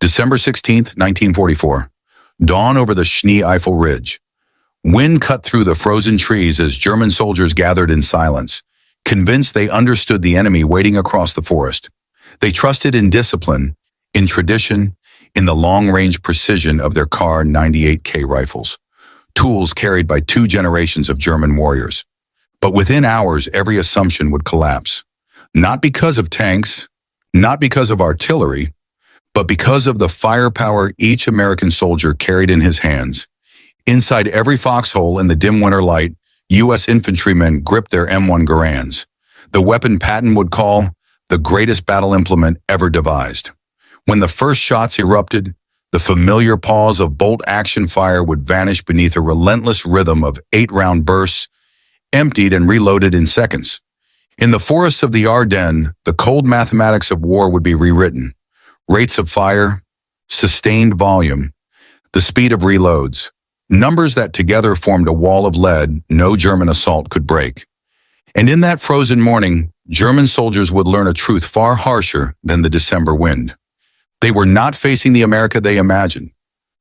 December 16th, 1944. Dawn over the Schnee-Eifel Ridge. Wind cut through the frozen trees as German soldiers gathered in silence, convinced they understood the enemy waiting across the forest. They trusted in discipline, in tradition, in the long-range precision of their Kar98k rifles, tools carried by 2 generations of German warriors. But within hours, every assumption would collapse. Not because of tanks, not because of artillery, but because of the firepower each American soldier carried in his hands. Inside every foxhole in the dim winter light, U.S. infantrymen gripped their M1 Garands, the weapon Patton would call the greatest battle implement ever devised. When the first shots erupted, the familiar pause of bolt-action fire would vanish beneath a relentless rhythm of 8-round bursts, emptied and reloaded in seconds. In the forests of the Ardennes, the cold mathematics of war would be rewritten. Rates of fire, sustained volume, the speed of reloads, numbers that together formed a wall of lead no German assault could break. And in that frozen morning, German soldiers would learn a truth far harsher than the December wind. They were not facing the America they imagined.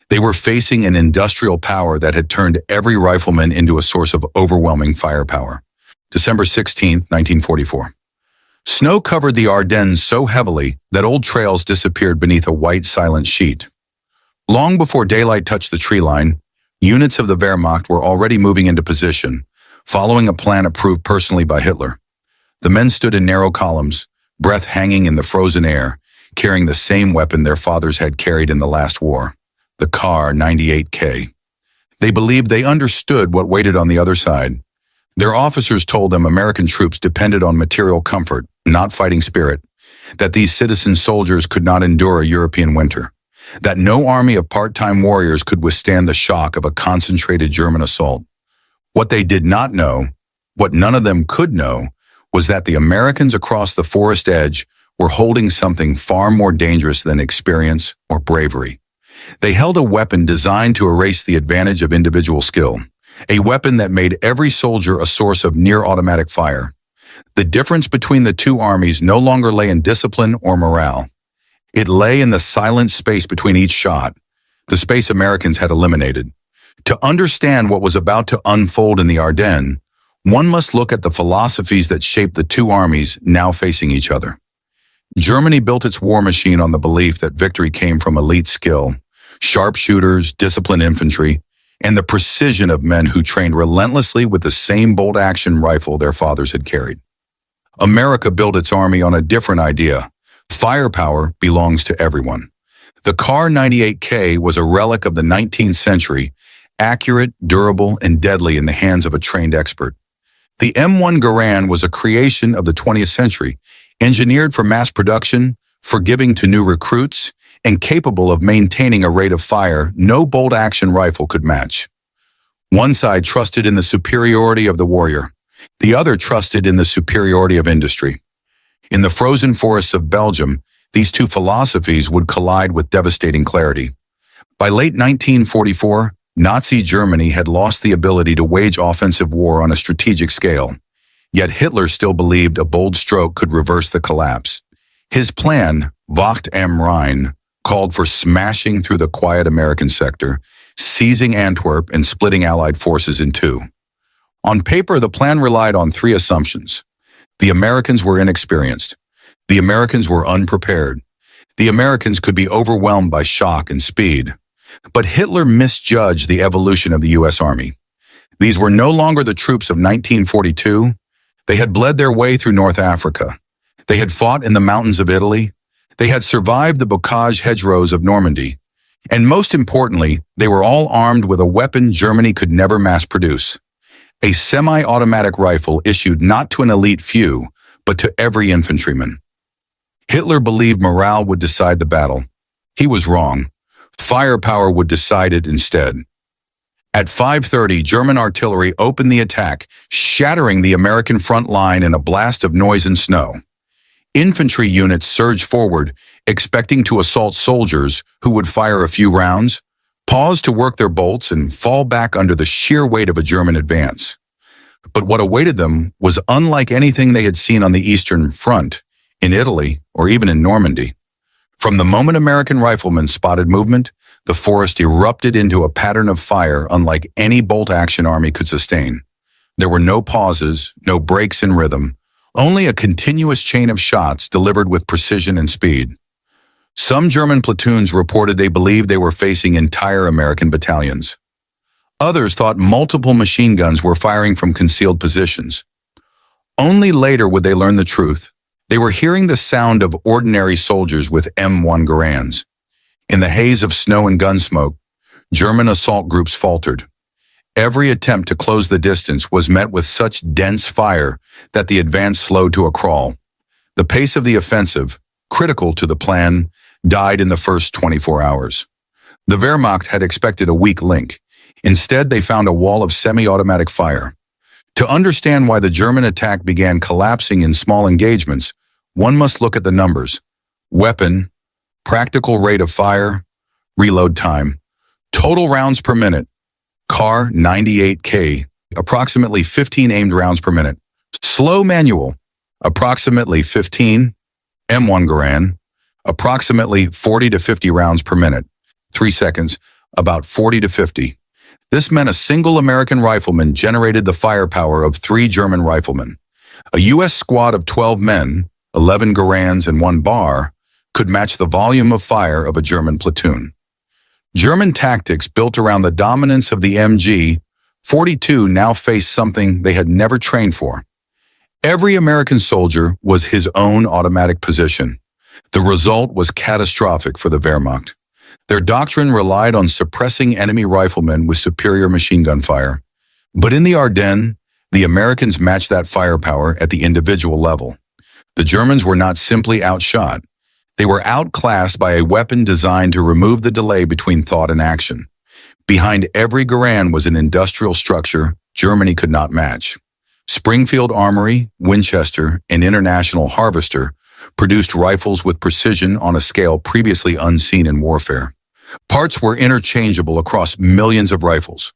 They were facing an industrial power that had turned every rifleman into a source of overwhelming firepower. December 16th, 1944. Snow covered the Ardennes so heavily that old trails disappeared beneath a white, silent sheet. Long before daylight touched the tree line, units of the Wehrmacht were already moving into position, following a plan approved personally by Hitler. The men stood in narrow columns, breath hanging in the frozen air, carrying the same weapon their fathers had carried in the last war, the Kar98k. They believed they understood what waited on the other side. Their officers told them American troops depended on material comfort, not fighting spirit, that these citizen soldiers could not endure a European winter, that no army of part-time warriors could withstand the shock of a concentrated German assault. What they did not know, what none of them could know, was that the Americans across the forest edge were holding something far more dangerous than experience or bravery. They held a weapon designed to erase the advantage of individual skill, a weapon that made every soldier a source of near-automatic fire. The difference between the two armies no longer lay in discipline or morale. It lay in the silent space between each shot, the space Americans had eliminated. To understand what was about to unfold in the Ardennes, one must look at the philosophies that shaped the two armies now facing each other. Germany built its war machine on the belief that victory came from elite skill, sharpshooters, disciplined infantry, and the precision of men who trained relentlessly with the same bolt-action rifle their fathers had carried. America built its army on a different idea. Firepower belongs to everyone. The Kar98k was a relic of the 19th century, accurate, durable, and deadly in the hands of a trained expert. The M1 Garand was a creation of the 20th century, engineered for mass production, forgiving to new recruits, and capable of maintaining a rate of fire no bolt-action rifle could match. One side trusted in the superiority of the warrior. The other trusted in the superiority of industry. In the frozen forests of Belgium, these two philosophies would collide with devastating clarity. By late 1944, Nazi Germany had lost the ability to wage offensive war on a strategic scale. Yet Hitler still believed a bold stroke could reverse the collapse. His plan, Wacht am Rhein, called for smashing through the quiet American sector, seizing Antwerp and splitting Allied forces in two. On paper, the plan relied on 3 assumptions. The Americans were inexperienced. The Americans were unprepared. The Americans could be overwhelmed by shock and speed. But Hitler misjudged the evolution of the U.S. Army. These were no longer the troops of 1942. They had bled their way through North Africa. They had fought in the mountains of Italy. They had survived the bocage hedgerows of Normandy. And most importantly, they were all armed with a weapon Germany could never mass produce. A semi-automatic rifle issued not to an elite few, but to every infantryman. Hitler believed morale would decide the battle. He was wrong. Firepower would decide it instead. At 5:30, German artillery opened the attack, shattering the American front line in a blast of noise and snow. Infantry units surged forward, expecting to assault soldiers who would fire a few rounds, pause to work their bolts, and fall back under the sheer weight of a German advance. But what awaited them was unlike anything they had seen on the Eastern Front, in Italy, or even in Normandy. From the moment American riflemen spotted movement, the forest erupted into a pattern of fire unlike any bolt-action army could sustain. There were no pauses, no breaks in rhythm, only a continuous chain of shots delivered with precision and speed. Some German platoons reported they believed they were facing entire American battalions. Others thought multiple machine guns were firing from concealed positions. Only later would they learn the truth. They were hearing the sound of ordinary soldiers with M1 Garands. In the haze of snow and gun smoke, German assault groups faltered. Every attempt to close the distance was met with such dense fire that the advance slowed to a crawl. The pace of the offensive, critical to the plan, died in the first 24 hours. The Wehrmacht had expected a weak link. Instead, they found a wall of semi-automatic fire. To understand why the German attack began collapsing in small engagements, one must look at the numbers: weapon, practical rate of fire, reload time, total rounds per minute. Kar98k, approximately 15 aimed rounds per minute. Slow manual, approximately 15. M1 Garand, approximately 40 to 50 rounds per minute. 3 seconds, about 40 to 50. This meant a single American rifleman generated the firepower of 3 German riflemen. A U.S. squad of 12 men, 11 Garands and 1 bar, could match the volume of fire of a German platoon. German tactics built around the dominance of the MG-42 now faced something they had never trained for. Every American soldier was his own automatic position. The result was catastrophic for the Wehrmacht. Their doctrine relied on suppressing enemy riflemen with superior machine gun fire. But in the Ardennes, the Americans matched that firepower at the individual level. The Germans were not simply outshot. They were outclassed by a weapon designed to remove the delay between thought and action. Behind every Garand was an industrial structure Germany could not match. Springfield Armory, Winchester, and International Harvester produced rifles with precision on a scale previously unseen in warfare. Parts were interchangeable across millions of rifles.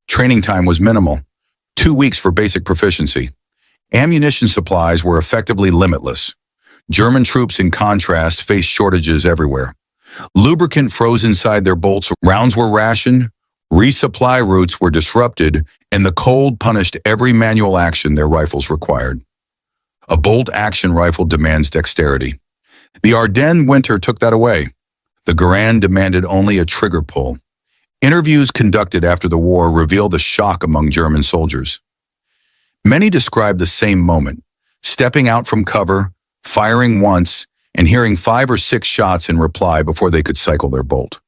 Training time was minimal, 2 weeks for basic proficiency. Ammunition supplies were effectively limitless. German troops, in contrast, faced shortages everywhere. Lubricant froze inside their bolts, rounds were rationed, resupply routes were disrupted, and the cold punished every manual action their rifles required. A bolt-action rifle demands dexterity. The Ardennes winter took that away. The Garand demanded only a trigger pull. Interviews conducted after the war revealed the shock among German soldiers. Many described the same moment: stepping out from cover, firing once, and hearing 5 or 6 shots in reply before they could cycle their bolt.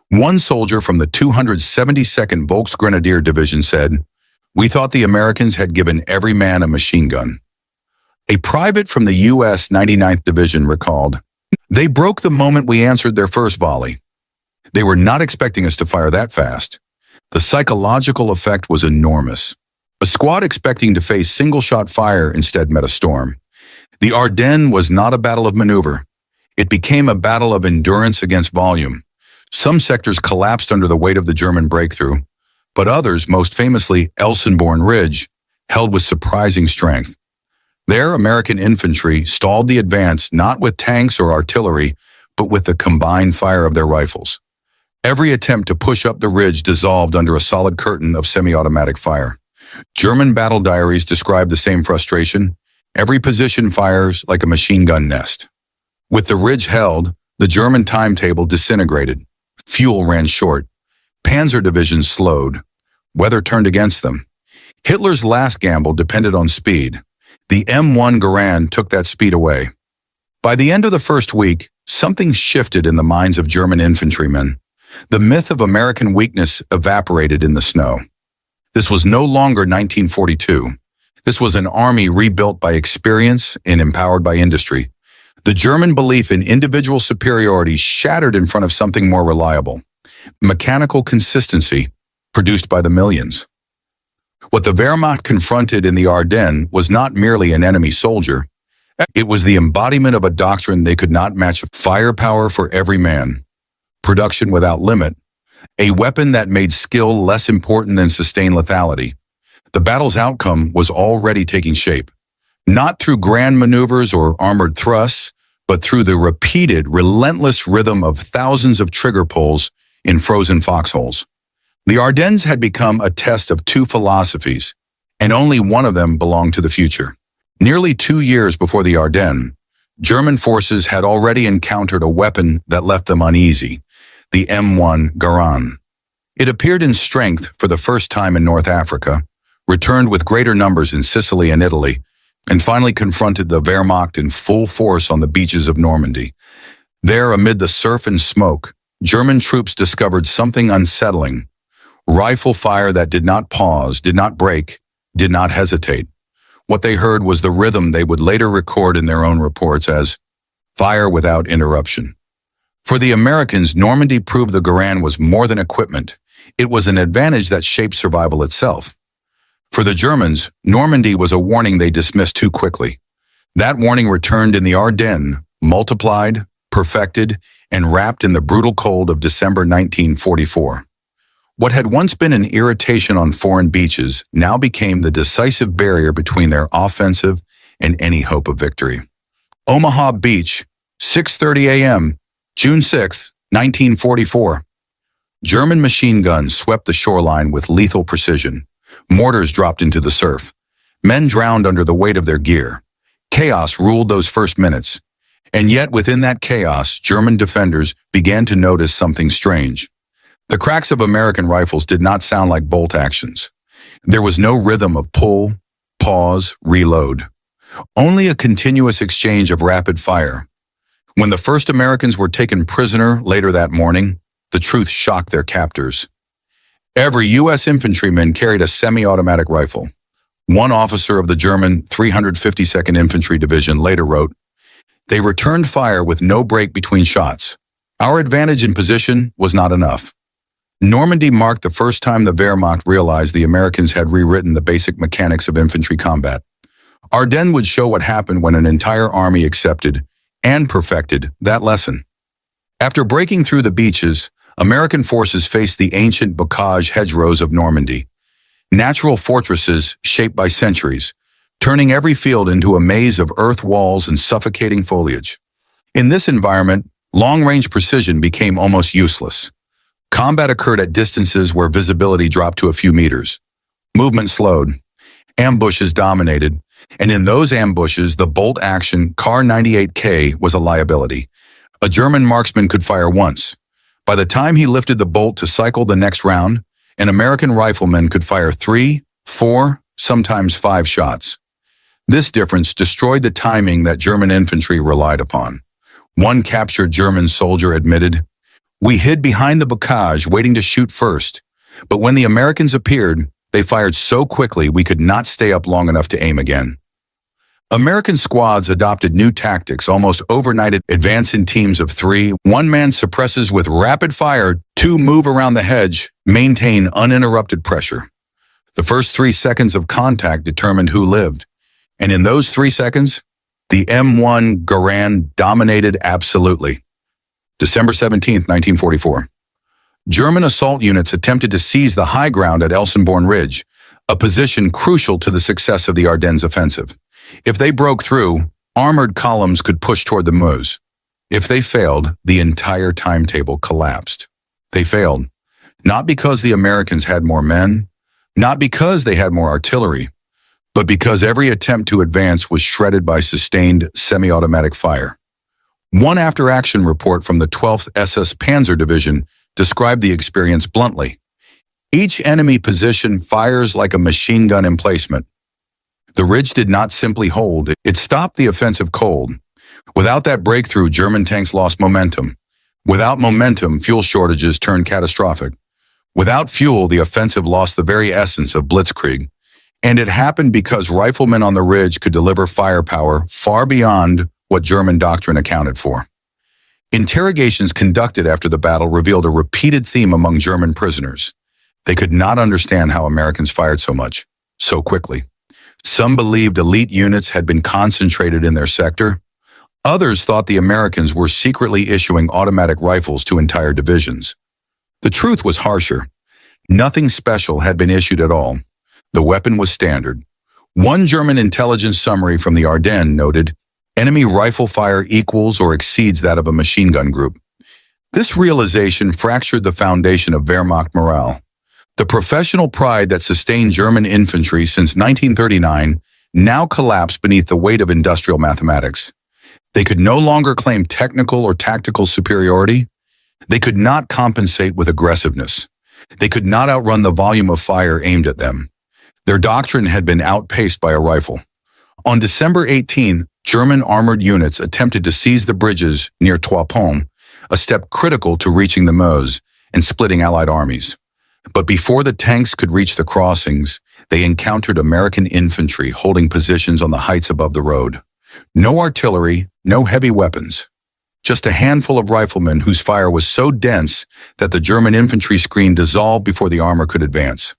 One soldier from the 272nd Volksgrenadier Division said, "We thought the Americans had given every man a machine gun." A private from the U.S. 99th Division recalled, "They broke the moment we answered their first volley. They were not expecting us to fire that fast." The psychological effect was enormous. A squad expecting to face single-shot fire instead met a storm. The Ardennes was not a battle of maneuver. It became a battle of endurance against volume. Some sectors collapsed under the weight of the German breakthrough, but others, most famously Elsenborn Ridge, held with surprising strength. There, American infantry stalled the advance not with tanks or artillery, but with the combined fire of their rifles. Every attempt to push up the ridge dissolved under a solid curtain of semi-automatic fire. German battle diaries describe the same frustration. Every position fires like a machine gun nest. With the ridge held, the German timetable disintegrated. Fuel ran short. Panzer divisions slowed. Weather turned against them. Hitler's last gamble depended on speed. The M1 Garand took that speed away. By the end of the first week, something shifted in the minds of German infantrymen. The myth of American weakness evaporated in the snow. This was no longer 1942. This was an army rebuilt by experience and empowered by industry. The German belief in individual superiority shattered in front of something more reliable: mechanical consistency, produced by the millions. What the Wehrmacht confronted in the Ardennes was not merely an enemy soldier. It was the embodiment of a doctrine they could not match: firepower for every man, production without limit, a weapon that made skill less important than sustained lethality. The battle's outcome was already taking shape, not through grand maneuvers or armored thrusts, but through the repeated, relentless rhythm of thousands of trigger pulls in frozen foxholes. The Ardennes had become a test of two philosophies, and only one of them belonged to the future. Nearly 2 years before the Ardennes, German forces had already encountered a weapon that left them uneasy, the M1 Garand. It appeared in strength for the first time in North Africa, returned with greater numbers in Sicily and Italy, and finally confronted the Wehrmacht in full force on the beaches of Normandy. There, amid the surf and smoke, German troops discovered something unsettling. Rifle fire that did not pause, did not break, did not hesitate. What they heard was the rhythm they would later record in their own reports as fire without interruption. For the Americans, Normandy proved the Garand was more than equipment. It was an advantage that shaped survival itself. For the Germans, Normandy was a warning they dismissed too quickly. That warning returned in the Ardennes, multiplied, perfected, and wrapped in the brutal cold of December 1944. What had once been an irritation on foreign beaches now became the decisive barrier between their offensive and any hope of victory. Omaha Beach, 6:30 a.m., June 6, 1944. German machine guns swept the shoreline with lethal precision. Mortars dropped into the surf. Men drowned under the weight of their gear. Chaos ruled those first minutes. And yet, within that chaos, German defenders began to notice something strange. The cracks of American rifles did not sound like bolt actions. There was no rhythm of pull, pause, reload. Only a continuous exchange of rapid fire. When the first Americans were taken prisoner later that morning, the truth shocked their captors. Every U.S. infantryman carried a semi-automatic rifle. One officer of the German 352nd Infantry Division later wrote, "They returned fire with no break between shots. Our advantage in position was not enough." Normandy marked the first time the Wehrmacht realized the Americans had rewritten the basic mechanics of infantry combat. Ardennes would show what happened when an entire army accepted and perfected that lesson. After breaking through the beaches, American forces faced the ancient bocage hedgerows of Normandy, natural fortresses shaped by centuries, turning every field into a maze of earth walls and suffocating foliage. In this environment, long-range precision became almost useless. Combat occurred at distances where visibility dropped to a few meters. Movement slowed. Ambushes dominated. And in those ambushes, the bolt-action Kar98k was a liability. A German marksman could fire once. By the time he lifted the bolt to cycle the next round, an American rifleman could fire 3, 4, sometimes 5 shots. This difference destroyed the timing that German infantry relied upon. One captured German soldier admitted, "We hid behind the bocage waiting to shoot first, but when the Americans appeared, they fired so quickly we could not stay up long enough to aim again." American squads adopted new tactics almost overnight. Advance in teams of 3, one man suppresses with rapid fire, 2 move around the hedge, maintain uninterrupted pressure. The first 3 seconds of contact determined who lived, and in those 3 seconds, the M1 Garand dominated absolutely. December 17, 1944. German assault units attempted to seize the high ground at Elsenborn Ridge, a position crucial to the success of the Ardennes offensive. If they broke through, armored columns could push toward the Meuse. If they failed, the entire timetable collapsed. They failed, not because the Americans had more men, not because they had more artillery, but because every attempt to advance was shredded by sustained semi-automatic fire. One after-action report from the 12th SS Panzer Division described the experience bluntly. "Each enemy position fires like a machine gun emplacement. The ridge did not simply hold, it stopped the offensive cold. Without that breakthrough, German tanks lost momentum. Without momentum, fuel shortages turned catastrophic. Without fuel, the offensive lost the very essence of blitzkrieg. And it happened because riflemen on the ridge could deliver firepower far beyond what German doctrine accounted for." Interrogations conducted after the battle revealed a repeated theme among German prisoners. They could not understand how Americans fired so much, so quickly. Some believed elite units had been concentrated in their sector. Others thought the Americans were secretly issuing automatic rifles to entire divisions. The truth was harsher. Nothing special had been issued at all. The weapon was standard. One German intelligence summary from the Ardennes noted, Enemy rifle fire equals or exceeds that of a machine gun group. This realization fractured the foundation of Wehrmacht morale. The professional pride that sustained German infantry since 1939 now collapsed beneath the weight of industrial mathematics. They could no longer claim technical or tactical superiority. They could not compensate with aggressiveness. They could not outrun the volume of fire aimed at them. Their doctrine had been outpaced by a rifle. On December 18, German armored units attempted to seize the bridges near Trois Pommes, a step critical to reaching the Meuse and splitting Allied armies. But before the tanks could reach the crossings, they encountered American infantry holding positions on the heights above the road. No artillery, no heavy weapons. Just a handful of riflemen whose fire was so dense that the German infantry screen dissolved before the armor could advance.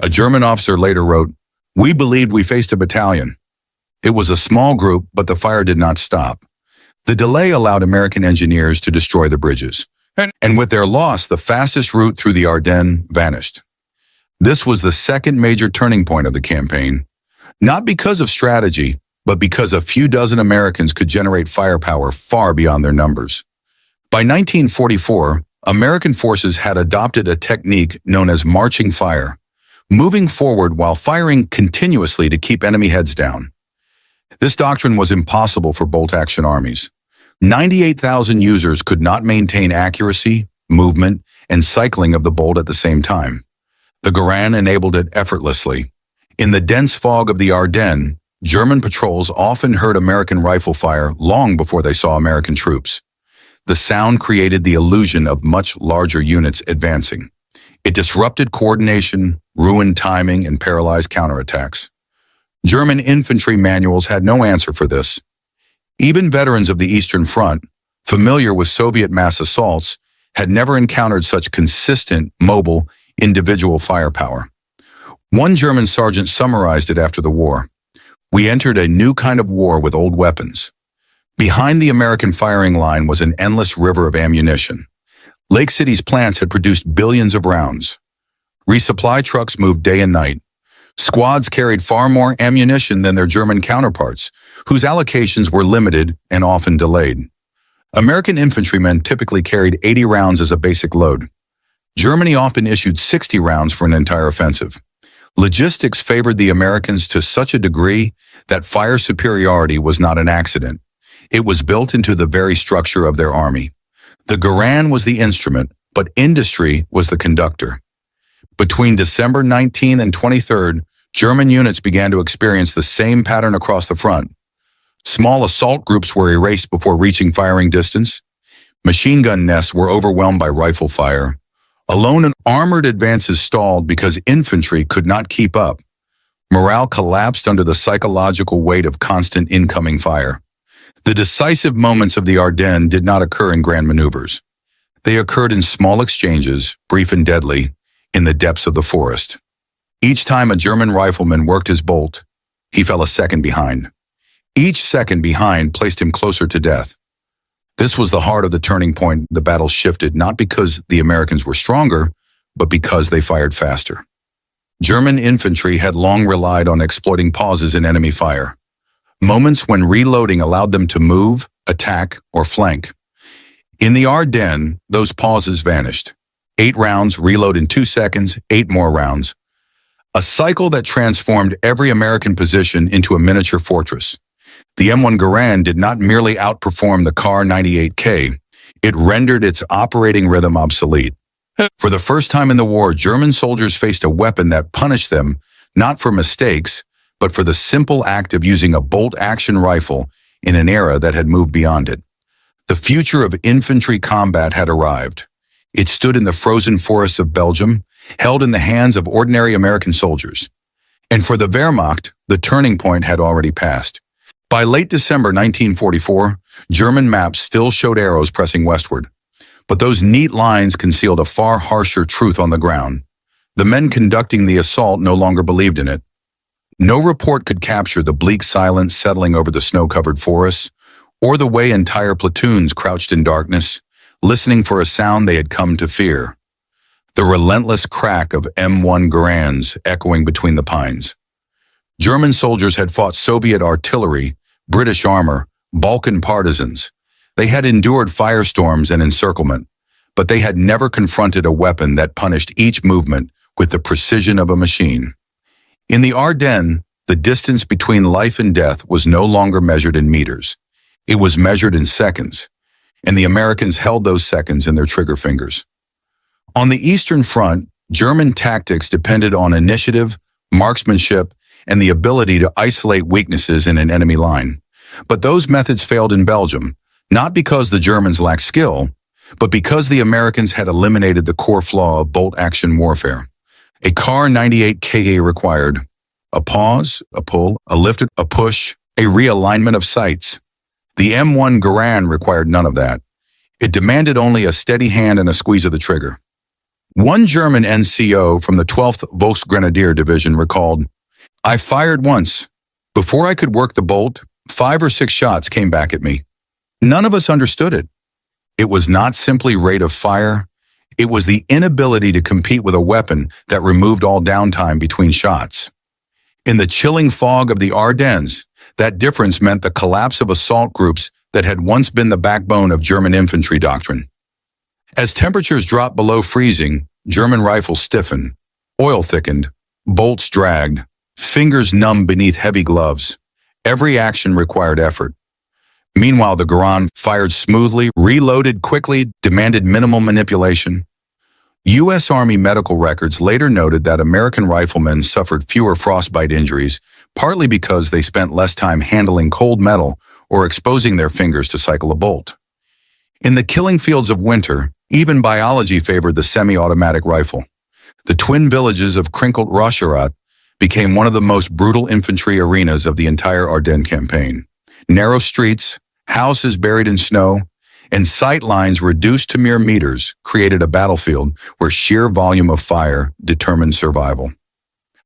A German officer later wrote, "We believed we faced a battalion." It was a small group, but the fire did not stop. The delay allowed American engineers to destroy the bridges. And with their loss, the fastest route through the Ardennes vanished. This was the second major turning point of the campaign, not because of strategy, but because a few dozen Americans could generate firepower far beyond their numbers. By 1944, American forces had adopted a technique known as marching fire, moving forward while firing continuously to keep enemy heads down. This doctrine was impossible for bolt-action armies. 98,000 users could not maintain accuracy, movement, and cycling of the bolt at the same time. The Garand enabled it effortlessly. In the dense fog of the Ardennes, German patrols often heard American rifle fire long before they saw American troops. The sound created the illusion of much larger units advancing. It disrupted coordination, ruined timing, and paralyzed counterattacks. German infantry manuals had no answer for this. Even veterans of the Eastern Front, familiar with Soviet mass assaults, had never encountered such consistent, mobile, individual firepower. One German sergeant summarized it after the war. "We entered a new kind of war with old weapons. Behind the American firing line was an endless river of ammunition. Lake City's plants had produced billions of rounds. Resupply trucks moved day and night. Squads carried far more ammunition than their German counterparts, whose allocations were limited and often delayed. American infantrymen typically carried 80 rounds as a basic load. Germany often issued 60 rounds for an entire offensive. Logistics favored the Americans to such a degree that fire superiority was not an accident. It was built into the very structure of their army. The Garand was the instrument, but industry was the conductor. Between December 19 and 23rd, German units began to experience the same pattern across the front. Small assault groups were erased before reaching firing distance. Machine gun nests were overwhelmed by rifle fire. Alone and armored advances stalled because infantry could not keep up. Morale collapsed under the psychological weight of constant incoming fire. The decisive moments of the Ardennes did not occur in grand maneuvers. They occurred in small exchanges, brief and deadly, in the depths of the forest. Each time a German rifleman worked his bolt, he fell a second behind. Each second behind placed him closer to death. This was the heart of the turning point. The battle shifted not because the Americans were stronger, but because they fired faster. German infantry had long relied on exploiting pauses in enemy fire, moments when reloading allowed them to move, attack, or flank. In the Ardennes, those pauses vanished. 8 rounds, reload in 2 seconds, 8 more rounds. A cycle that transformed every American position into a miniature fortress. The M1 Garand did not merely outperform the Kar98k, it rendered its operating rhythm obsolete. For the first time in the war, German soldiers faced a weapon that punished them not for mistakes, but for the simple act of using a bolt-action rifle in an era that had moved beyond it. The future of infantry combat had arrived. It stood in the frozen forests of Belgium, held in the hands of ordinary American soldiers. And for the Wehrmacht, the turning point had already passed. By late December 1944, German maps still showed arrows pressing westward. But those neat lines concealed a far harsher truth on the ground. The men conducting the assault no longer believed in it. No report could capture the bleak silence settling over the snow-covered forests, or the way entire platoons crouched in darkness, listening for a sound they had come to fear. The relentless crack of M1 Garands echoing between the pines. German soldiers had fought Soviet artillery, British armor, Balkan partisans. They had endured firestorms and encirclement, but they had never confronted a weapon that punished each movement with the precision of a machine. In the Ardennes, the distance between life and death was no longer measured in meters. It was measured in seconds, and the Americans held those seconds in their trigger fingers. On the Eastern Front, German tactics depended on initiative, marksmanship, and the ability to isolate weaknesses in an enemy line. But those methods failed in Belgium, not because the Germans lacked skill, but because the Americans had eliminated the core flaw of bolt-action warfare. A Kar98k required a pause, a pull, a lift, a push, a realignment of sights. The M1 Garand required none of that. It demanded only a steady hand and a squeeze of the trigger. One German NCO from the 12th Volksgrenadier Division recalled, "I fired once. Before I could work the bolt, 5 or 6 shots came back at me. None of us understood it. It was not simply rate of fire. It was the inability to compete with a weapon that removed all downtime between shots. In the chilling fog of the Ardennes, that difference meant the collapse of assault groups that had once been the backbone of German infantry doctrine. As temperatures dropped below freezing, German rifles stiffened, oil thickened, bolts dragged, fingers numbed beneath heavy gloves. Every action required effort. Meanwhile, the Garand fired smoothly, reloaded quickly, demanded minimal manipulation. U.S. Army medical records later noted that American riflemen suffered fewer frostbite injuries, partly because they spent less time handling cold metal or exposing their fingers to cycle a bolt. In the killing fields of winter, even biology favored the semi-automatic rifle. The twin villages of Krinkel-Rocherath became one of the most brutal infantry arenas of the entire Ardennes campaign. Narrow streets, houses buried in snow, and sight lines reduced to mere meters created a battlefield where sheer volume of fire determined survival.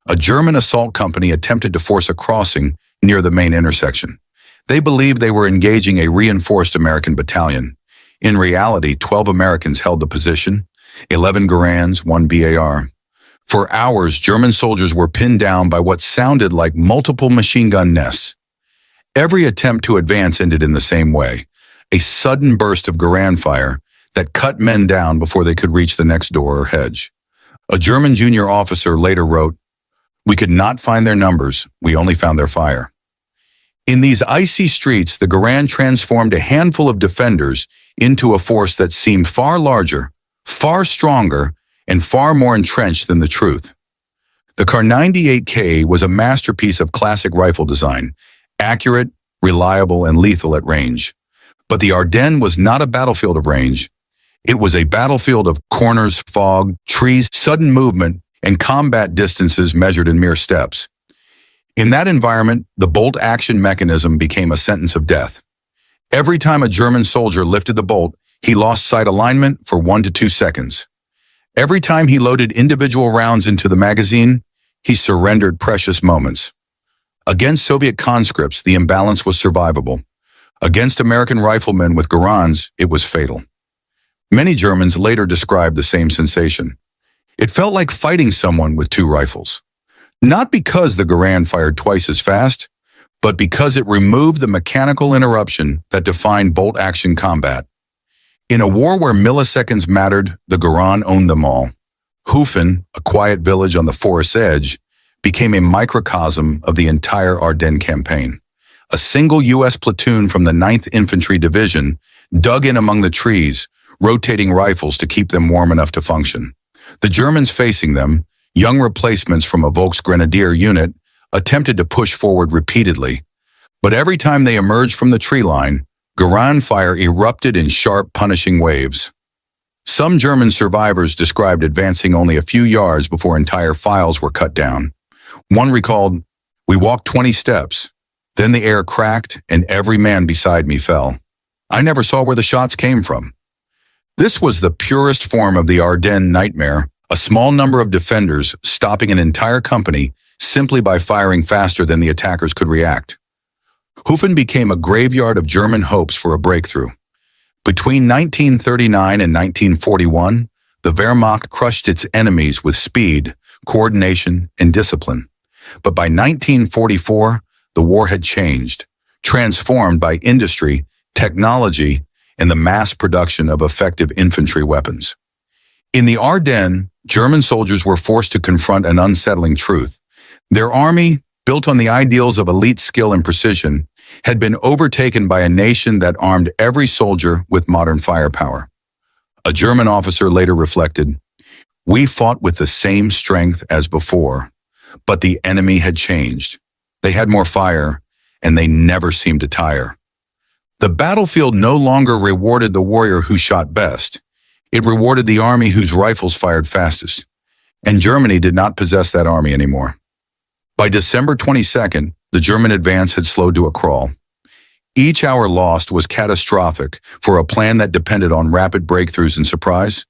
A German assault company attempted to force a crossing near the main intersection. They believed they were engaging a reinforced American battalion. In reality, 12 Americans held the position, 11 Garands, 1 BAR. For hours, German soldiers were pinned down by what sounded like multiple machine gun nests. Every attempt to advance ended in the same way, a sudden burst of Garand fire that cut men down before they could reach the next door or hedge. A German junior officer later wrote, "We could not find their numbers, we only found their fire." In these icy streets, the Garand transformed a handful of defenders into a force that seemed far larger, far stronger, and far more entrenched than the truth. The Kar98k was a masterpiece of classic rifle design, accurate, reliable, and lethal at range. But the Ardennes was not a battlefield of range. It was a battlefield of corners, fog, trees, sudden movement, and combat distances measured in mere steps. In that environment, the bolt action mechanism became a sentence of death. Every time a German soldier lifted the bolt, he lost sight alignment for 1 to 2 seconds. Every time he loaded individual rounds into the magazine, he surrendered precious moments. Against Soviet conscripts, the imbalance was survivable. Against American riflemen with Garands, it was fatal. Many Germans later described the same sensation. It felt like fighting someone with 2 rifles. Not because the Garand fired twice as fast, but because it removed the mechanical interruption that defined bolt-action combat. In a war where milliseconds mattered, the Garand owned them all. Hoofen, a quiet village on the forest's edge, became a microcosm of the entire Ardennes campaign. A single U.S. platoon from the 9th Infantry Division dug in among the trees, rotating rifles to keep them warm enough to function. The Germans facing them, young replacements from a Volksgrenadier unit, attempted to push forward repeatedly. But every time they emerged from the tree line, Garand fire erupted in sharp, punishing waves. Some German survivors described advancing only a few yards before entire files were cut down. One recalled, "We walked 20 steps. Then the air cracked and every man beside me fell. I never saw where the shots came from." This was the purest form of the Ardennes nightmare, a small number of defenders stopping an entire company simply by firing faster than the attackers could react. Hoofen became a graveyard of German hopes for a breakthrough. Between 1939 and 1941, the Wehrmacht crushed its enemies with speed, coordination, and discipline. But by 1944, the war had changed. transformed by industry, technology, and the mass production of effective infantry weapons. In the Ardennes, German soldiers were forced to confront an unsettling truth. Their army, built on the ideals of elite skill and precision, had been overtaken by a nation that armed every soldier with modern firepower. A German officer later reflected, "We fought with the same strength as before, but the enemy had changed. They had more fire, and they never seemed to tire." The battlefield no longer rewarded the warrior who shot best. It rewarded the army whose rifles fired fastest. And Germany did not possess that army anymore. By December 22nd, the German advance had slowed to a crawl. Each hour lost was catastrophic for a plan that depended on rapid breakthroughs and surprise.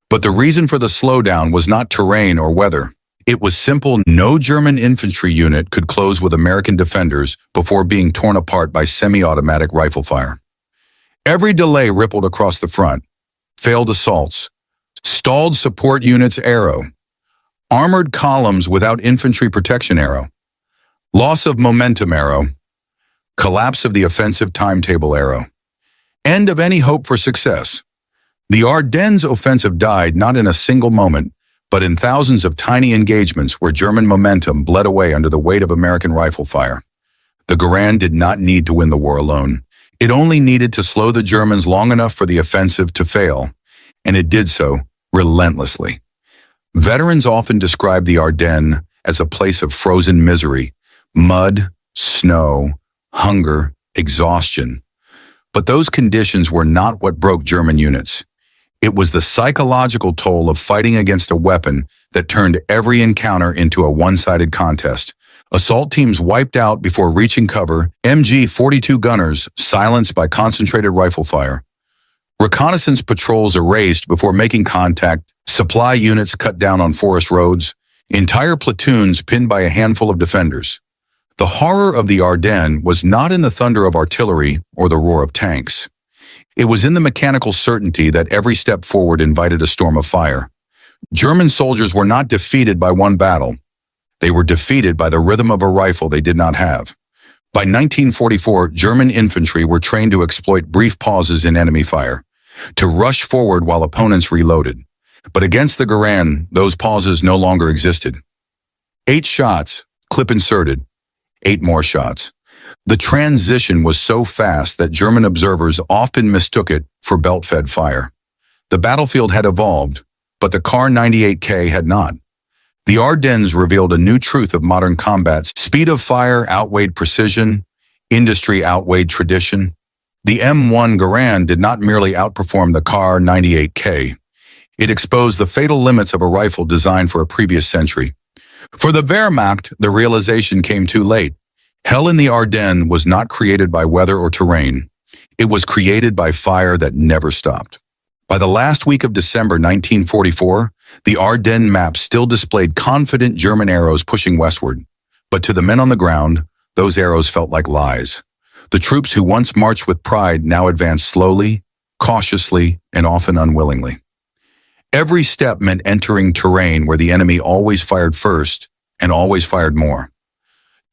But the reason for the slowdown was not terrain or weather. It was simple. No German infantry unit could close with American defenders before being torn apart by semi-automatic rifle fire. Every delay rippled across the front. Failed assaults, stalled support units arrow, armored columns without infantry protection arrow, loss of momentum arrow, collapse of the offensive timetable arrow, end of any hope for success. The Ardennes offensive died not in a single moment, but in thousands of tiny engagements where German momentum bled away under the weight of American rifle fire. The Garand did not need to win the war alone. It only needed to slow the Germans long enough for the offensive to fail, and it did so relentlessly. Veterans often describe the Ardennes as a place of frozen misery, mud, snow, hunger, exhaustion. But those conditions were not what broke German units. It was the psychological toll of fighting against a weapon that turned every encounter into a one-sided contest. Assault teams wiped out before reaching cover, MG-42 gunners silenced by concentrated rifle fire. Reconnaissance patrols erased before making contact, supply units cut down on forest roads, entire platoons pinned by a handful of defenders. The horror of the Ardennes was not in the thunder of artillery or the roar of tanks. It was in the mechanical certainty that every step forward invited a storm of fire. German soldiers were not defeated by one battle. They were defeated by the rhythm of a rifle they did not have. By 1944, German infantry were trained to exploit brief pauses in enemy fire, to rush forward while opponents reloaded. But against the Garand, those pauses no longer existed. 8 shots, clip inserted. 8 more shots. The transition was so fast that German observers often mistook it for belt-fed fire. The battlefield had evolved, but the Kar98k had not. The Ardennes revealed a new truth of modern combat. Speed of fire outweighed precision, industry outweighed tradition. The M1 Garand did not merely outperform the Kar98k. It exposed the fatal limits of a rifle designed for a previous century. For the Wehrmacht, the realization came too late. Hell in the Ardennes was not created by weather or terrain. It was created by fire that never stopped. By the last week of December 1944, the Ardennes map still displayed confident German arrows pushing westward. But to the men on the ground, those arrows felt like lies. The troops who once marched with pride now advanced slowly, cautiously, and often unwillingly. Every step meant entering terrain where the enemy always fired first and always fired more.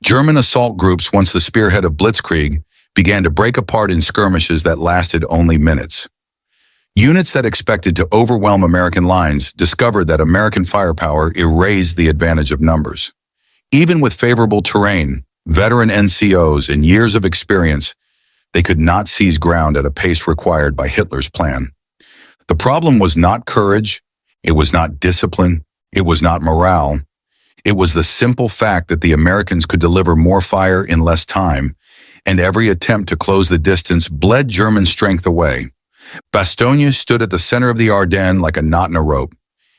German assault groups, once the spearhead of Blitzkrieg, began to break apart in skirmishes that lasted only minutes. Units that expected to overwhelm American lines discovered that American firepower erased the advantage of numbers. Even with favorable terrain, veteran NCOs, and years of experience, they could not seize ground at a pace required by Hitler's plan. The problem was not courage, it was not discipline, it was not morale. It was the simple fact that the Americans could deliver more fire in less time, and every attempt to close the distance bled German strength away. Bastogne stood at the center of the Ardennes like a knot in a rope.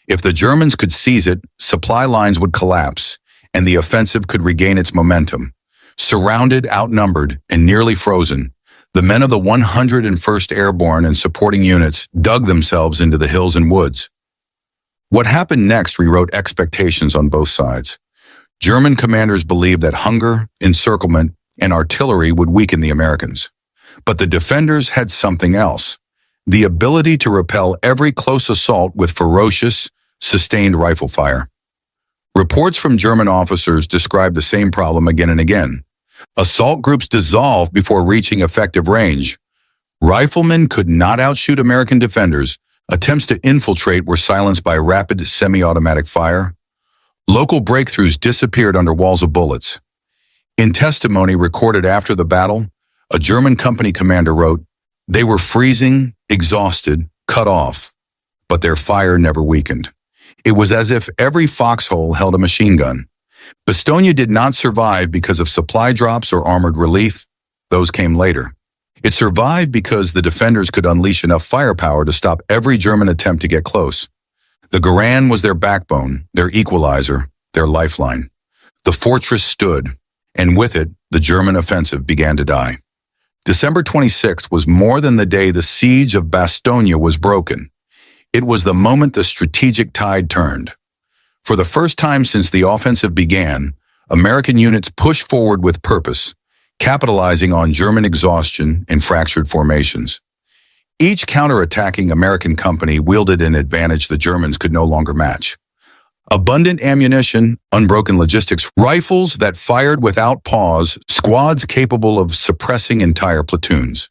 If the Germans could seize it, supply lines would collapse, and the offensive could regain its momentum. Surrounded, outnumbered, and nearly frozen, the men of the 101st Airborne and supporting units dug themselves into the hills and woods. What happened next rewrote expectations on both sides. German commanders believed that hunger, encirclement, and artillery would weaken the Americans. But the defenders had something else: the ability to repel every close assault with ferocious, sustained rifle fire. Reports from German officers described the same problem again and again. Assault groups dissolved before reaching effective range. Riflemen could not outshoot American defenders. Attempts to infiltrate were silenced by rapid semi-automatic fire. Local breakthroughs disappeared under walls of bullets. In testimony recorded after the battle, a German company commander wrote, "They were freezing, exhausted, cut off, but their fire never weakened. It was as if every foxhole held a machine gun." Bastogne did not survive because of supply drops or armored relief. Those came later. It survived because the defenders could unleash enough firepower to stop every German attempt to get close. The Garand was their backbone, their equalizer, their lifeline. The fortress stood, and with it, the German offensive began to die. December 26th was more than the day the siege of Bastogne was broken. It was the moment the strategic tide turned. For the first time since the offensive began, American units pushed forward with purpose, capitalizing on German exhaustion and fractured formations. Each counterattacking American company wielded an advantage the Germans could no longer match. Abundant ammunition, unbroken logistics, rifles that fired without pause, squads capable of suppressing entire platoons.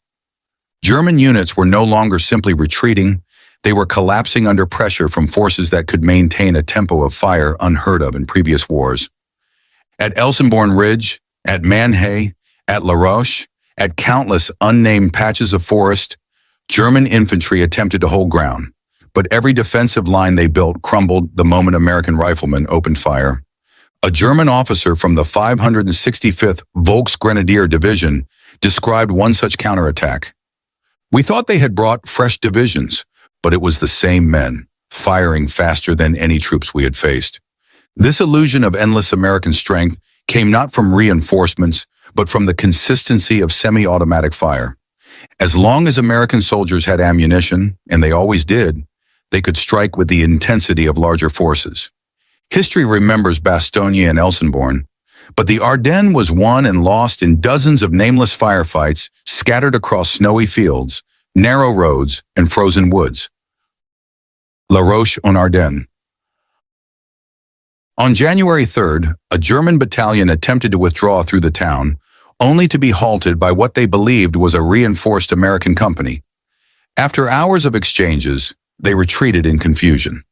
German units were no longer simply retreating, they were collapsing under pressure from forces that could maintain a tempo of fire unheard of in previous wars. At Elsenborn Ridge, at Manhay, at La Roche, at countless unnamed patches of forest, German infantry attempted to hold ground, but every defensive line they built crumbled the moment American riflemen opened fire. A German officer from the 565th Volksgrenadier Division described one such counterattack. "We thought they had brought fresh divisions, but it was the same men, firing faster than any troops we had faced." This illusion of endless American strength came not from reinforcements, but from the consistency of semi-automatic fire. As long as American soldiers had ammunition, and they always did, they could strike with the intensity of larger forces. History remembers Bastogne and Elsenborn, but the Ardennes was won and lost in dozens of nameless firefights scattered across snowy fields, narrow roads, and frozen woods. La Roche-en-Ardennes. On January 3rd, a German battalion attempted to withdraw through the town, only to be halted by what they believed was a reinforced American company. After hours of exchanges, they retreated in confusion.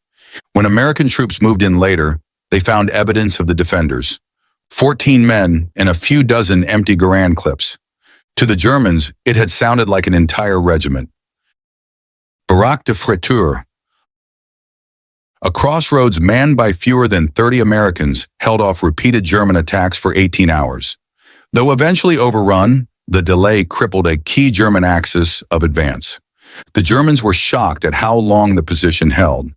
When American troops moved in later, they found evidence of the defenders: 14 men and a few dozen empty Garand clips. To the Germans, it had sounded like an entire regiment. Baraque de Friture. A crossroads manned by fewer than 30 Americans held off repeated German attacks for 18 hours. Though eventually overrun, the delay crippled a key German axis of advance. The Germans were shocked at how long the position held.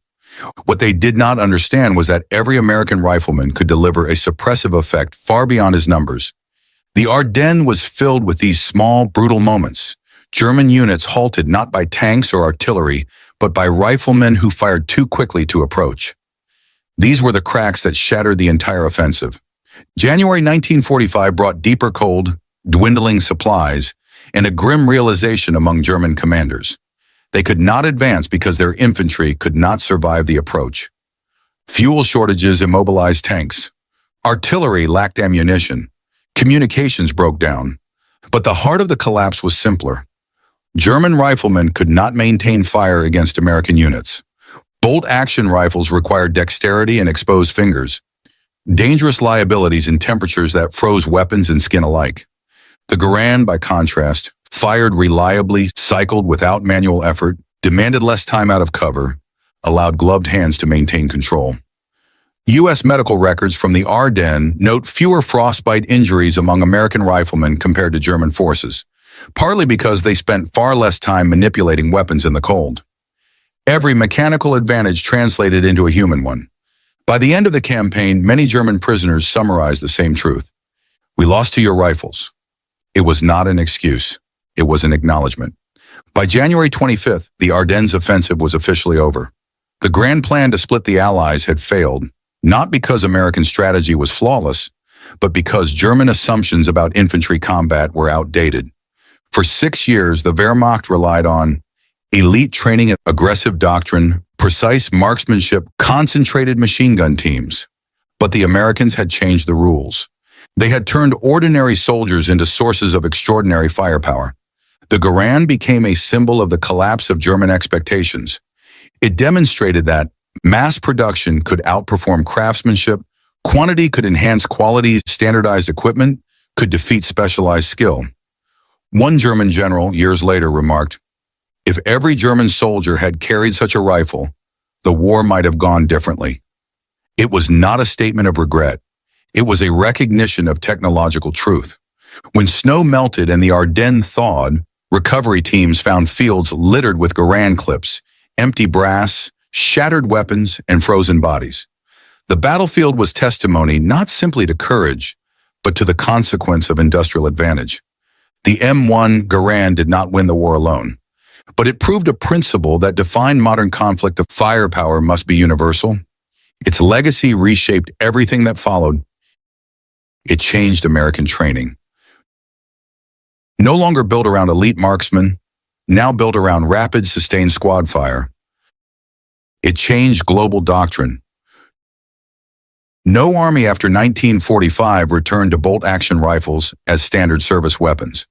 What they did not understand was that every American rifleman could deliver a suppressive effect far beyond his numbers. The Ardennes was filled with these small, brutal moments. German units halted not by tanks or artillery, but by riflemen who fired too quickly to approach. These were the cracks that shattered the entire offensive. January 1945 brought deeper cold, dwindling supplies, and a grim realization among German commanders. They could not advance because their infantry could not survive the approach. Fuel shortages immobilized tanks. Artillery lacked ammunition. Communications broke down. But the heart of the collapse was simpler. German riflemen could not maintain fire against American units. Bolt-action rifles required dexterity and exposed fingers, dangerous liabilities in temperatures that froze weapons and skin alike. The Garand, by contrast, fired reliably, cycled without manual effort, demanded less time out of cover, allowed gloved hands to maintain control. U.S. medical records from the Ardennes note fewer frostbite injuries among American riflemen compared to German forces, partly because they spent far less time manipulating weapons in the cold. Every mechanical advantage translated into a human one. By the end of the campaign, many German prisoners summarized the same truth. "We lost to your rifles." It was not an excuse. It was an acknowledgement. By January 25th, the Ardennes offensive was officially over. The grand plan to split the Allies had failed, not because American strategy was flawless, but because German assumptions about infantry combat were outdated. For 6 years, the Wehrmacht relied on elite training, aggressive doctrine, precise marksmanship, concentrated machine gun teams. But the Americans had changed the rules. They had turned ordinary soldiers into sources of extraordinary firepower. The Garand became a symbol of the collapse of German expectations. It demonstrated that mass production could outperform craftsmanship, quantity could enhance quality, standardized equipment could defeat specialized skill. One German general years later remarked, "If every German soldier had carried such a rifle, the war might have gone differently." It was not a statement of regret. It was a recognition of technological truth. When snow melted and the Ardennes thawed, recovery teams found fields littered with Garand clips, empty brass, shattered weapons, and frozen bodies. The battlefield was testimony not simply to courage, but to the consequence of industrial advantage. The M1 Garand did not win the war alone, but it proved a principle that defined modern conflict of firepower must be universal. Its legacy reshaped everything that followed. It changed American training. No longer built around elite marksmen, now built around rapid, sustained squad fire. It changed global doctrine. No army after 1945 returned to bolt-action rifles as standard service weapons.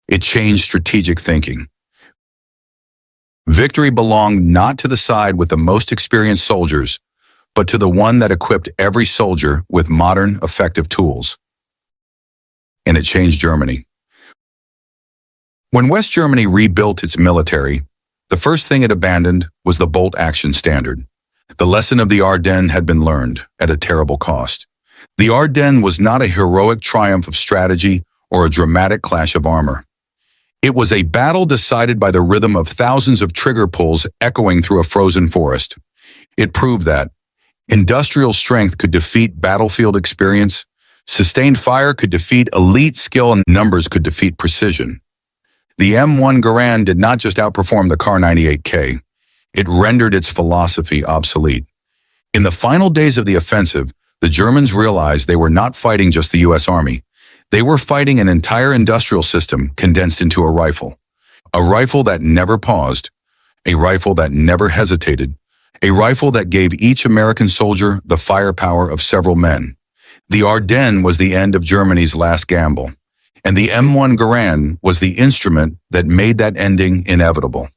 It changed strategic thinking. Victory belonged not to the side with the most experienced soldiers, but to the one that equipped every soldier with modern, effective tools. And it changed Germany. When West Germany rebuilt its military, the first thing it abandoned was the bolt-action standard. The lesson of the Ardennes had been learned at a terrible cost. The Ardennes was not a heroic triumph of strategy or a dramatic clash of armor. It was a battle decided by the rhythm of thousands of trigger pulls echoing through a frozen forest. It proved that industrial strength could defeat battlefield experience, sustained fire could defeat elite skill, and numbers could defeat precision. The M1 Garand did not just outperform the Kar98k, it rendered its philosophy obsolete. In the final days of the offensive, the Germans realized they were not fighting just the U.S. Army. They were fighting an entire industrial system condensed into a rifle. A rifle that never paused, a rifle that never hesitated, a rifle that gave each American soldier the firepower of several men. The Ardennes was the end of Germany's last gamble, and the M1 Garand was the instrument that made that ending inevitable.